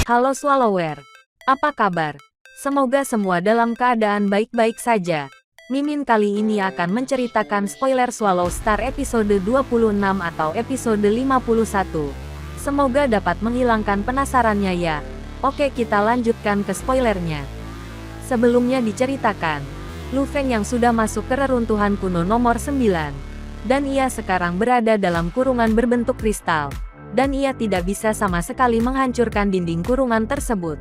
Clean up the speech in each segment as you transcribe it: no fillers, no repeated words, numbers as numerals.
Halo Swallower, apa kabar? Semoga semua dalam keadaan baik-baik saja. Mimin kali ini akan menceritakan spoiler Swallow Star episode 26 atau episode 51. Semoga dapat menghilangkan penasarannya ya. Oke, kita lanjutkan ke spoilernya. Sebelumnya diceritakan, Lu Feng yang sudah masuk ke reruntuhan kuno nomor 9. Dan ia sekarang berada dalam kurungan berbentuk kristal. Dan ia tidak bisa sama sekali menghancurkan dinding kurungan tersebut.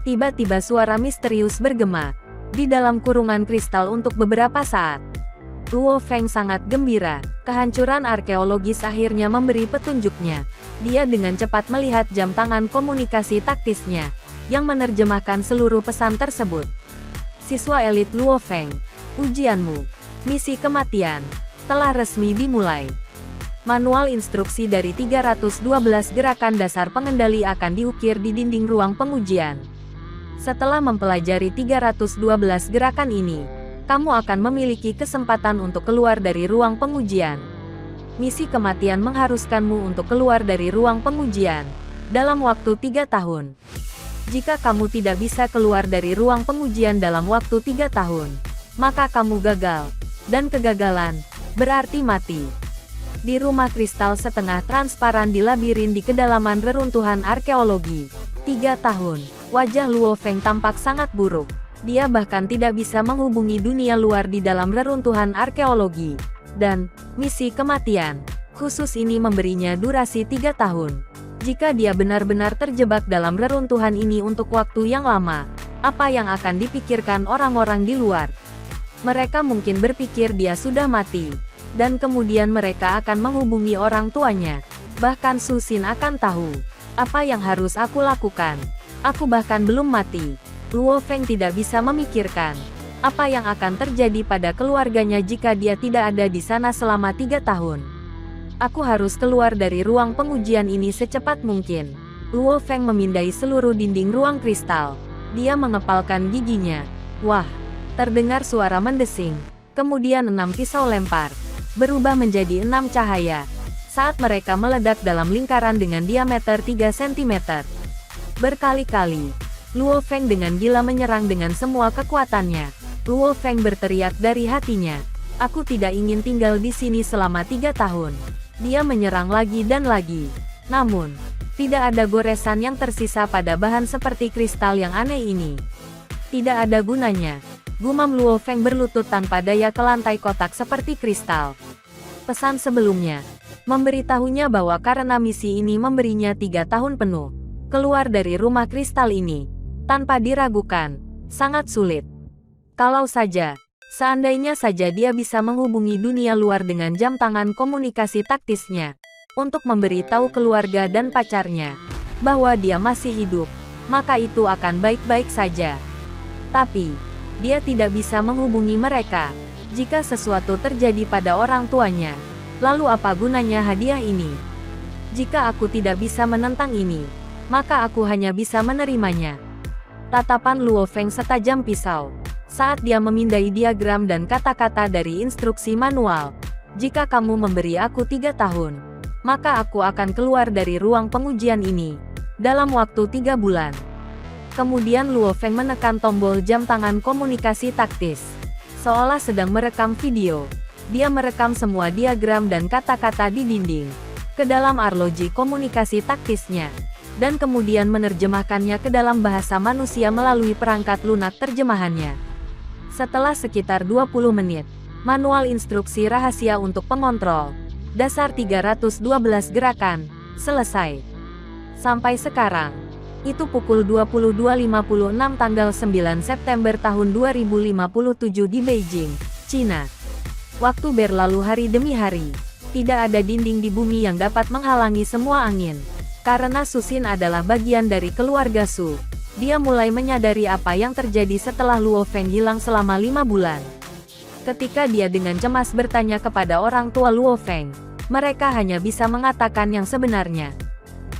Tiba-tiba suara misterius bergema di dalam kurungan kristal untuk beberapa saat. Luo Feng sangat gembira, kehancuran arkeologis akhirnya memberi petunjuknya. Dia dengan cepat melihat jam tangan komunikasi taktisnya, yang menerjemahkan seluruh pesan tersebut. Siswa elit Luo Feng, ujianmu, misi kematian, telah resmi dimulai. Manual instruksi dari 312 gerakan dasar pengendali akan diukir di dinding ruang pengujian. Setelah mempelajari 312 gerakan ini, kamu akan memiliki kesempatan untuk keluar dari ruang pengujian. Misi kematian mengharuskanmu untuk keluar dari ruang pengujian dalam waktu 3 tahun. Jika kamu tidak bisa keluar dari ruang pengujian dalam waktu 3 tahun, maka kamu gagal, dan kegagalan berarti mati. Di rumah kristal setengah transparan di labirin di kedalaman reruntuhan arkeologi. 3 tahun, wajah Luo Feng tampak sangat buruk. Dia bahkan tidak bisa menghubungi dunia luar di dalam reruntuhan arkeologi. Dan, misi kematian, khusus ini memberinya durasi 3 tahun. Jika dia benar-benar terjebak dalam reruntuhan ini untuk waktu yang lama, apa yang akan dipikirkan orang-orang di luar? Mereka mungkin berpikir dia sudah mati. Dan kemudian mereka akan menghubungi orang tuanya. Bahkan Su Xin akan tahu apa yang harus aku lakukan. Aku bahkan belum mati. Luo Feng tidak bisa memikirkan apa yang akan terjadi pada keluarganya jika dia tidak ada di sana selama 3 tahun. Aku harus keluar dari ruang pengujian ini secepat mungkin. Luo Feng memindai seluruh dinding ruang kristal. Dia mengepalkan giginya. Wah, terdengar suara mendesing. Kemudian 6 pisau lempar berubah menjadi 6 cahaya, saat mereka meledak dalam lingkaran dengan diameter 3 cm. Berkali-kali, Luo Feng dengan gila menyerang dengan semua kekuatannya. Luo Feng berteriak dari hatinya, aku tidak ingin tinggal di sini selama 3 tahun. Dia menyerang lagi dan lagi. Namun, tidak ada goresan yang tersisa pada bahan seperti kristal yang aneh ini. Tidak ada gunanya. Gumam Luo Feng berlutut tanpa daya ke lantai kotak seperti kristal. Pesan sebelumnya memberitahunya bahwa karena misi ini memberinya 3 tahun penuh keluar dari rumah kristal ini, tanpa diragukan, sangat sulit. Kalau seandainya saja dia bisa menghubungi dunia luar dengan jam tangan komunikasi taktisnya, untuk memberitahu keluarga dan pacarnya bahwa dia masih hidup, maka itu akan baik-baik saja. Tapi dia tidak bisa menghubungi mereka. Jika sesuatu terjadi pada orang tuanya, lalu apa gunanya hadiah ini? Jika aku tidak bisa menentang ini, maka aku hanya bisa menerimanya. Tatapan Luo Feng setajam pisau, saat dia memindai diagram dan kata-kata dari instruksi manual. Jika kamu memberi aku 3 tahun, maka aku akan keluar dari ruang pengujian ini, dalam waktu 3 bulan. Kemudian Luo Feng menekan tombol jam tangan komunikasi taktis. Seolah sedang merekam video. Dia merekam semua diagram dan kata-kata di dinding ke dalam arloji komunikasi taktisnya. Dan kemudian menerjemahkannya ke dalam bahasa manusia melalui perangkat lunak terjemahannya. Setelah sekitar 20 menit, manual instruksi rahasia untuk pengontrol dasar 312 gerakan selesai. Sampai sekarang, itu pukul 22.56 tanggal 9 September tahun 2057 di Beijing, Cina. Waktu berlalu hari demi hari. Tidak ada dinding di bumi yang dapat menghalangi semua angin. Karena Su Xin adalah bagian dari keluarga Su, dia mulai menyadari apa yang terjadi setelah Luo Feng hilang selama 5 bulan. Ketika dia dengan cemas bertanya kepada orang tua Luo Feng, mereka hanya bisa mengatakan yang sebenarnya.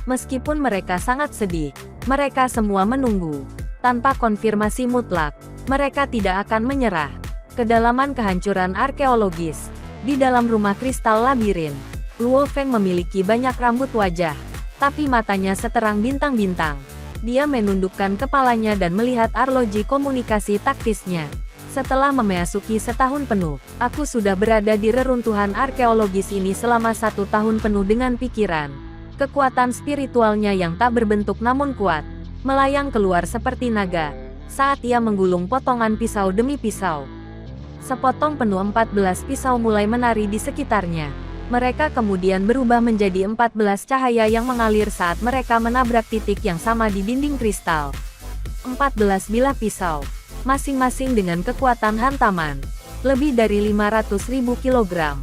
Meskipun mereka sangat sedih, mereka semua menunggu. Tanpa konfirmasi mutlak, mereka tidak akan menyerah. Kedalaman kehancuran arkeologis. Di dalam rumah kristal labirin, Luo Feng memiliki banyak rambut wajah, tapi matanya seterang bintang-bintang. Dia menundukkan kepalanya dan melihat arloji komunikasi taktisnya. Setelah memasuki setahun penuh, aku sudah berada di reruntuhan arkeologis ini selama 1 tahun penuh dengan pikiran. Kekuatan spiritualnya yang tak berbentuk namun kuat, melayang keluar seperti naga, saat ia menggulung potongan pisau demi pisau. Sepotong penuh 14 pisau mulai menari di sekitarnya. Mereka kemudian berubah menjadi 14 cahaya yang mengalir saat mereka menabrak titik yang sama di dinding kristal. 14 bilah pisau, masing-masing dengan kekuatan hantaman, lebih dari 500.000 kilogram,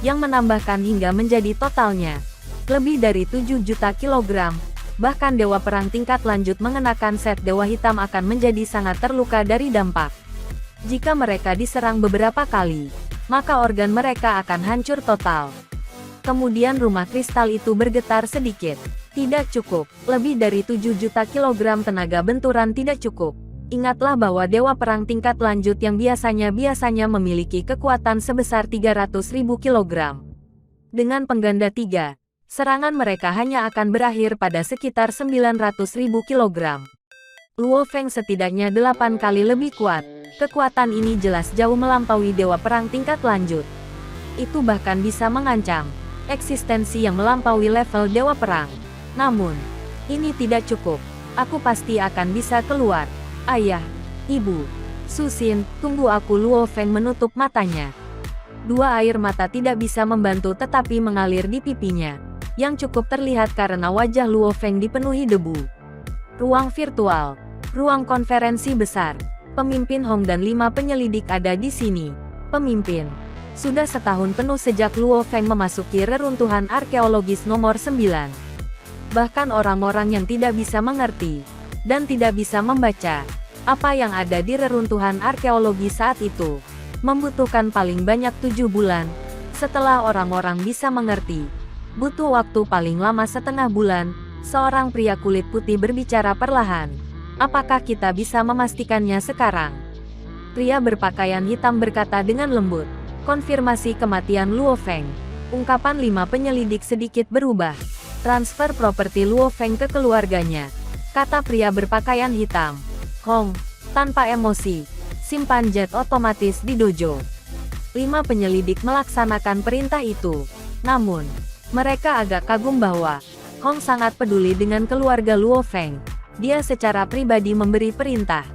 yang menambahkan hingga menjadi totalnya, lebih dari 7 juta kilogram. Bahkan Dewa Perang tingkat lanjut mengenakan set Dewa Hitam akan menjadi sangat terluka dari dampak. Jika mereka diserang beberapa kali, maka organ mereka akan hancur total. Kemudian rumah kristal itu bergetar sedikit. Tidak cukup, lebih dari 7 juta kilogram tenaga benturan tidak cukup. Ingatlah bahwa Dewa Perang tingkat lanjut yang biasanya memiliki kekuatan sebesar 300.000 kilogram. Dengan pengganda 3, serangan mereka hanya akan berakhir pada sekitar 900.000 kilogram. Luo Feng setidaknya 8 kali lebih kuat. Kekuatan ini jelas jauh melampaui Dewa Perang tingkat lanjut. Itu bahkan bisa mengancam eksistensi yang melampaui level Dewa Perang. Namun, ini tidak cukup. Aku pasti akan bisa keluar. Ayah, Ibu, Susin, tunggu aku. Luo Feng menutup matanya. Dua air mata tidak bisa membantu tetapi mengalir di pipinya, yang cukup terlihat karena wajah Luo Feng dipenuhi debu. Ruang virtual, ruang konferensi besar. Pemimpin Hong dan 5 penyelidik ada di sini. Pemimpin, sudah setahun penuh sejak Luo Feng memasuki reruntuhan arkeologis nomor 9. Bahkan orang-orang yang tidak bisa mengerti dan tidak bisa membaca apa yang ada di reruntuhan arkeologi saat itu, membutuhkan paling banyak 7 bulan. Setelah orang-orang bisa mengerti, butuh waktu paling lama setengah bulan. Seorang pria kulit putih berbicara perlahan. Apakah kita bisa memastikannya sekarang? Pria berpakaian hitam berkata dengan lembut. Konfirmasi kematian Luo Feng. Ungkapan 5 penyelidik sedikit berubah. Transfer properti Luo Feng ke keluarganya, kata pria berpakaian hitam. Hong, tanpa emosi, simpan jet otomatis di dojo. 5 penyelidik melaksanakan perintah itu. Namun, mereka agak kagum bahwa Hong sangat peduli dengan keluarga Luo Feng. Dia secara pribadi memberi perintah.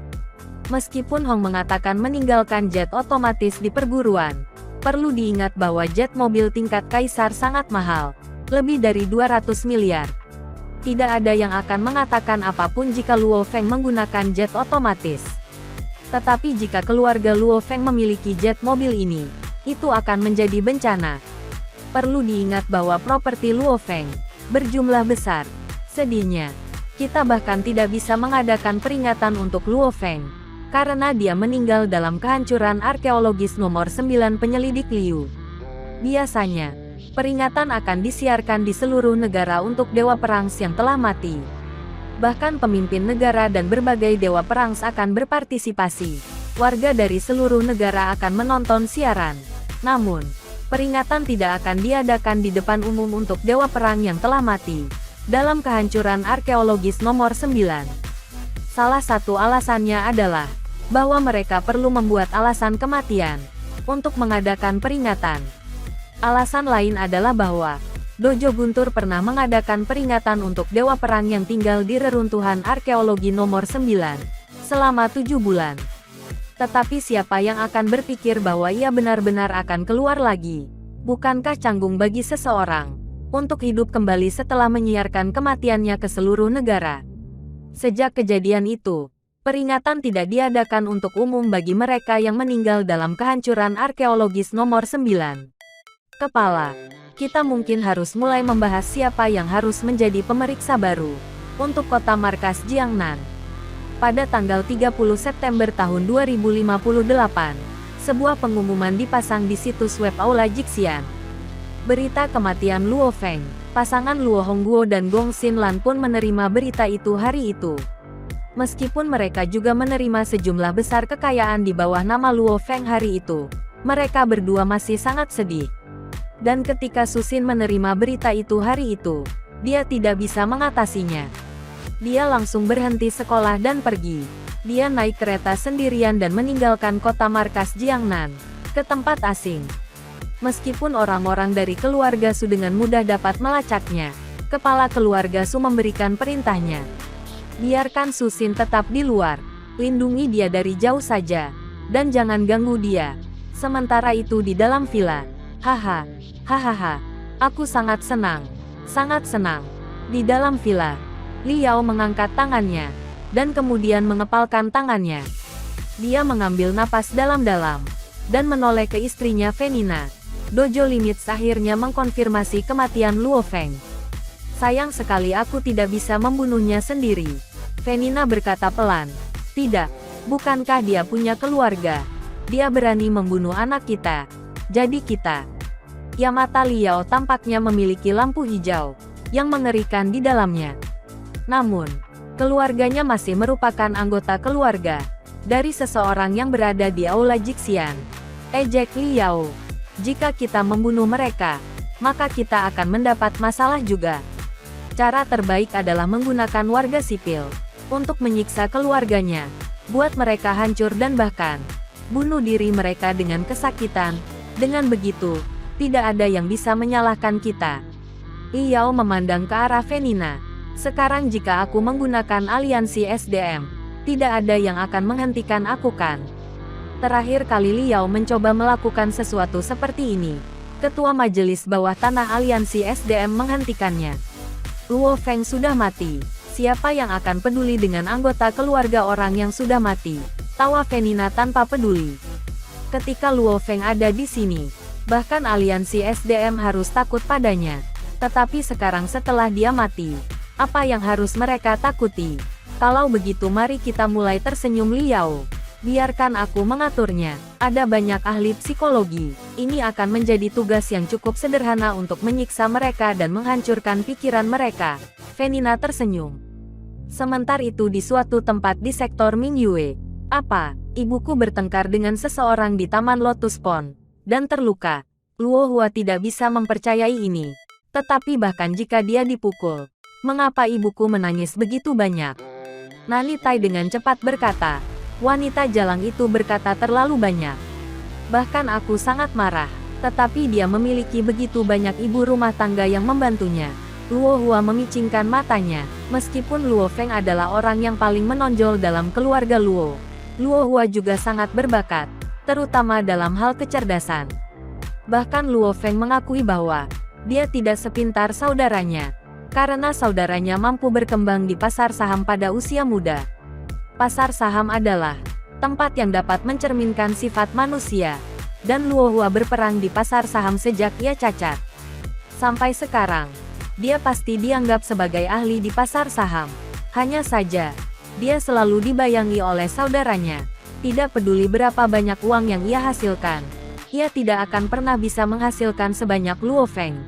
Meskipun Hong mengatakan meninggalkan jet otomatis di perburuan, perlu diingat bahwa jet mobil tingkat kaisar sangat mahal, lebih dari 200 miliar. Tidak ada yang akan mengatakan apapun jika Luo Feng menggunakan jet otomatis. Tetapi jika keluarga Luo Feng memiliki jet mobil ini, itu akan menjadi bencana. Perlu diingat bahwa properti Luo Feng berjumlah besar. Sedihnya, kita bahkan tidak bisa mengadakan peringatan untuk Luo Feng, karena dia meninggal dalam kehancuran arkeologis nomor 9 penyelidik Liu. Biasanya, peringatan akan disiarkan di seluruh negara untuk Dewa Perang yang telah mati. Bahkan pemimpin negara dan berbagai Dewa Perang akan berpartisipasi. Warga dari seluruh negara akan menonton siaran. Namun, peringatan tidak akan diadakan di depan umum untuk Dewa Perang yang telah mati dalam kehancuran arkeologis nomor 9. Salah satu alasannya adalah bahwa mereka perlu membuat alasan kematian untuk mengadakan peringatan. Alasan lain adalah bahwa Dojo Guntur pernah mengadakan peringatan untuk Dewa Perang yang tinggal di reruntuhan arkeologi nomor 9 selama 7 bulan. Tetapi siapa yang akan berpikir bahwa ia benar-benar akan keluar lagi? Bukankah canggung bagi seseorang untuk hidup kembali setelah menyiarkan kematiannya ke seluruh negara? Sejak kejadian itu, peringatan tidak diadakan untuk umum bagi mereka yang meninggal dalam kehancuran arkeologis nomor 9. Kepala, kita mungkin harus mulai membahas siapa yang harus menjadi pemeriksa baru untuk kota markas Jiangnan. Pada tanggal 30 September tahun 2058, sebuah pengumuman dipasang di situs web Aula Jixian. Berita kematian Luo Feng, pasangan Luo Hongguo dan Gong Xinlan pun menerima berita itu hari itu. Meskipun mereka juga menerima sejumlah besar kekayaan di bawah nama Luo Feng hari itu, mereka berdua masih sangat sedih. Dan ketika Susin menerima berita itu hari itu, dia tidak bisa mengatasinya. Dia langsung berhenti sekolah dan pergi. Dia naik kereta sendirian dan meninggalkan kota markas Jiangnan, ke tempat asing. Meskipun orang-orang dari keluarga Su dengan mudah dapat melacaknya, kepala keluarga Su memberikan perintahnya. Biarkan Su Xin tetap di luar, lindungi dia dari jauh saja, dan jangan ganggu dia. Sementara itu di dalam villa, hahaha, aku sangat senang. Di dalam villa, Liao mengangkat tangannya, dan kemudian mengepalkan tangannya. Dia mengambil napas dalam-dalam, dan menoleh ke istrinya Venina. Dojo Limits akhirnya mengkonfirmasi kematian Luo Feng. Sayang sekali aku tidak bisa membunuhnya sendiri. Venina berkata pelan. Tidak, bukankah dia punya keluarga? Dia berani membunuh anak kita. Jadi kita. Ya, mata Liao tampaknya memiliki lampu hijau, yang mengerikan di dalamnya. Namun, keluarganya masih merupakan anggota keluarga dari seseorang yang berada di Aula Jixian. Ejek Liao. Jika kita membunuh mereka, maka kita akan mendapat masalah juga. Cara terbaik adalah menggunakan warga sipil untuk menyiksa keluarganya, buat mereka hancur dan bahkan bunuh diri mereka dengan kesakitan. Dengan begitu, tidak ada yang bisa menyalahkan kita. Liao memandang ke arah Venina. Sekarang jika aku menggunakan aliansi SDM, tidak ada yang akan menghentikan aku kan? Terakhir kali Liao mencoba melakukan sesuatu seperti ini, ketua majelis bawah tanah aliansi SDM menghentikannya. Luo Feng sudah mati. Siapa yang akan peduli dengan anggota keluarga orang yang sudah mati? Tawa Venina tanpa peduli. Ketika Luo Feng ada di sini, bahkan aliansi SDM harus takut padanya. Tetapi sekarang setelah dia mati, apa yang harus mereka takuti? Kalau begitu mari kita mulai, tersenyum Liao. Biarkan aku mengaturnya. Ada banyak ahli psikologi. Ini akan menjadi tugas yang cukup sederhana untuk menyiksa mereka dan menghancurkan pikiran mereka. Venina tersenyum. Sementara itu di suatu tempat di sektor Mingyue. Apa? Ibuku bertengkar dengan seseorang di Taman Lotus Pond dan terluka. Luo Hua tidak bisa mempercayai ini. Tetapi bahkan jika dia dipukul, mengapa ibuku menangis begitu banyak? Nani Tai dengan cepat berkata. Wanita jalang itu berkata terlalu banyak. Bahkan aku sangat marah. Tetapi dia memiliki begitu banyak ibu rumah tangga yang membantunya. Luo Hua memicingkan matanya. Meskipun Luo Feng adalah orang yang paling menonjol dalam keluarga Luo, Luo Hua juga sangat berbakat, terutama dalam hal kecerdasan. Bahkan Luo Feng mengakui bahwa dia tidak sepintar saudaranya, karena saudaranya mampu berkembang di pasar saham pada usia muda. Pasar saham adalah tempat yang dapat mencerminkan sifat manusia, dan Luo Hua berperang di pasar saham sejak ia cacat. Sampai sekarang, dia pasti dianggap sebagai ahli di pasar saham. Hanya saja, dia selalu dibayangi oleh saudaranya. Tidak peduli berapa banyak uang yang ia hasilkan, ia tidak akan pernah bisa menghasilkan sebanyak Luo Feng.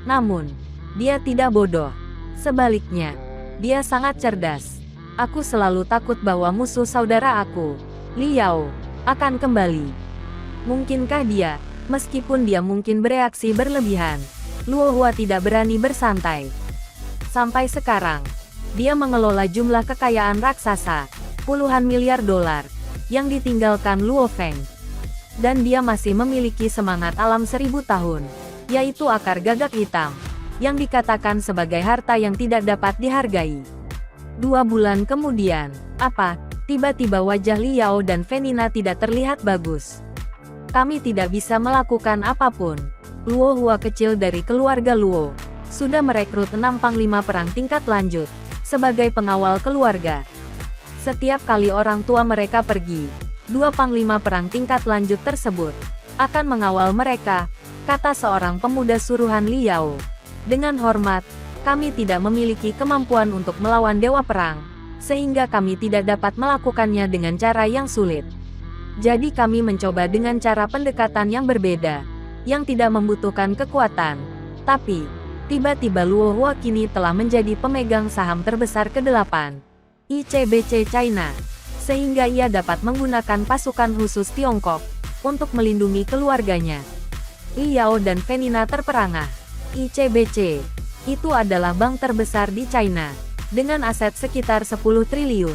Namun, dia tidak bodoh. Sebaliknya, dia sangat cerdas. Aku selalu takut bahwa musuh saudara aku, Liao, akan kembali. Mungkinkah dia, meskipun dia mungkin bereaksi berlebihan, Luo Hua tidak berani bersantai. Sampai sekarang, dia mengelola jumlah kekayaan raksasa, puluhan miliar dolar, yang ditinggalkan Luo Feng. Dan dia masih memiliki semangat alam 1000 tahun, yaitu akar gagak hitam, yang dikatakan sebagai harta yang tidak dapat dihargai. 2 bulan kemudian, apa? Tiba-tiba wajah Liao dan Venina tidak terlihat bagus. Kami tidak bisa melakukan apapun. Luo Hua kecil dari keluarga Luo sudah merekrut 6 panglima perang tingkat lanjut sebagai pengawal keluarga. Setiap kali orang tua mereka pergi, 2 panglima perang tingkat lanjut tersebut akan mengawal mereka, kata seorang pemuda suruhan Liao. Dengan hormat, kami tidak memiliki kemampuan untuk melawan dewa perang, sehingga kami tidak dapat melakukannya dengan cara yang sulit. Jadi kami mencoba dengan cara pendekatan yang berbeda, yang tidak membutuhkan kekuatan. Tapi, tiba-tiba Luo Hua kini telah menjadi pemegang saham terbesar ke-8 ICBC China, sehingga ia dapat menggunakan pasukan khusus Tiongkok untuk melindungi keluarganya. Liao dan Venina terperangah. ICBC itu adalah bank terbesar di China. dengan aset sekitar 10 triliun.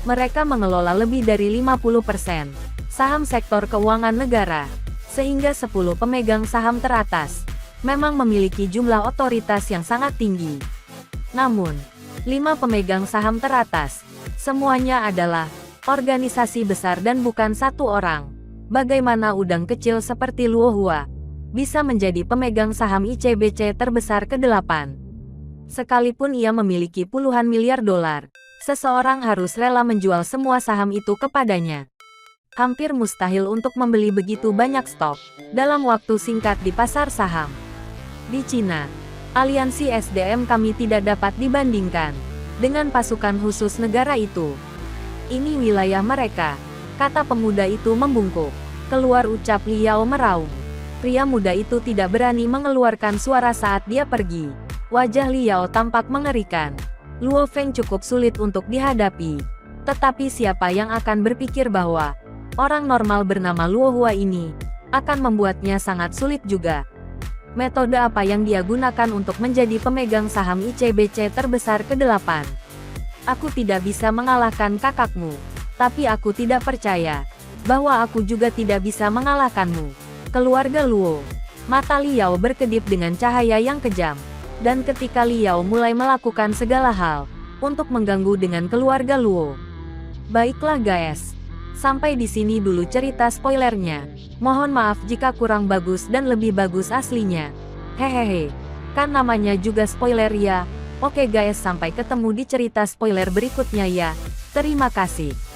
Mereka mengelola lebih dari 50% saham sektor keuangan negara, sehingga 10 pemegang saham teratas memang memiliki jumlah otoritas yang sangat tinggi. Namun, 5 pemegang saham teratas, semuanya adalah organisasi besar dan bukan satu orang. Bagaimana udang kecil seperti Luo Hua bisa menjadi pemegang saham ICBC terbesar ke-8? Sekalipun ia memiliki puluhan miliar dolar, seseorang harus rela menjual semua saham itu kepadanya. Hampir mustahil untuk membeli begitu banyak stok dalam waktu singkat di pasar saham. Di Cina, aliansi SDM kami tidak dapat dibandingkan dengan pasukan khusus negara itu. Ini wilayah mereka, kata pemuda itu membungkuk. Keluar ucap Liao meraung. Pria muda itu tidak berani mengeluarkan suara saat dia pergi. Wajah Liao tampak mengerikan. Luo Feng cukup sulit untuk dihadapi. Tetapi siapa yang akan berpikir bahwa orang normal bernama Luo Hua ini akan membuatnya sangat sulit juga. Metode apa yang dia gunakan untuk menjadi pemegang saham ICBC terbesar ke-8? Aku tidak bisa mengalahkan kakakmu, tapi aku tidak percaya bahwa aku juga tidak bisa mengalahkanmu. Keluarga Luo. Mata Liao berkedip dengan cahaya yang kejam. Dan ketika Liao mulai melakukan segala hal untuk mengganggu dengan keluarga Luo. Baiklah guys. Sampai di sini dulu cerita spoilernya. Mohon maaf jika kurang bagus dan lebih bagus aslinya. Hehehe. Kan namanya juga spoiler ya. Oke guys, sampai ketemu di cerita spoiler berikutnya ya. Terima kasih.